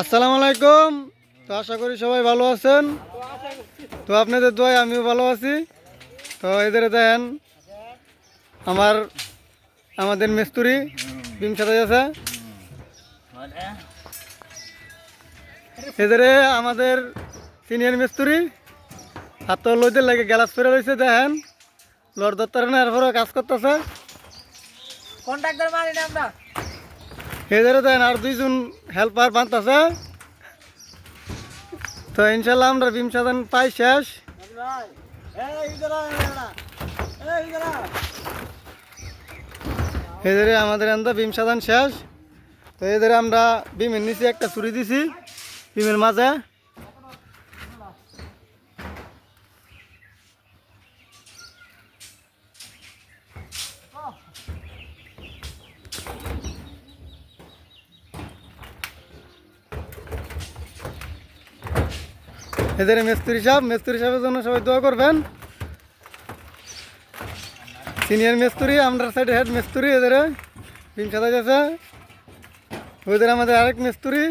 আসসালামু আলাইকুম। তো আশা করি সবাই ভালো আছেন। তো আপনাদের দোয়ায় আমিও ভালো আছি। তো এদের দেখেন আমাদের মিস্ত্রি বিম সাথে আছে। এদের আমাদের সিনিয়র মিস্ত্রি হাত লইতে লাগে গ্যালাস ফেরে রয়েছে। দেখেন লড় দত্তর না এরপরে কাজ করতেছে। এদের দেখেন আর দুইজন হেল্পার বানতেছে। তো ইনশাল্লাহ আমরা বিম সাধন পাই শেষ। এদের আমাদের এন্দা বিম সাধন শেষ। তো এদের আমরা বিমের নিচে একটা ছুরি দিছি বিমের মাঝে। এদের মিস্ত্রি সাহেবের জন্য সবাই দোয়া করবেন। সিনিয়র মিস্ত্রি আমরা সাইডে হেড মিস্ত্রি এদের বিম সাদা আছে। ওদের আমাদের আরেক মিস্ত্রি।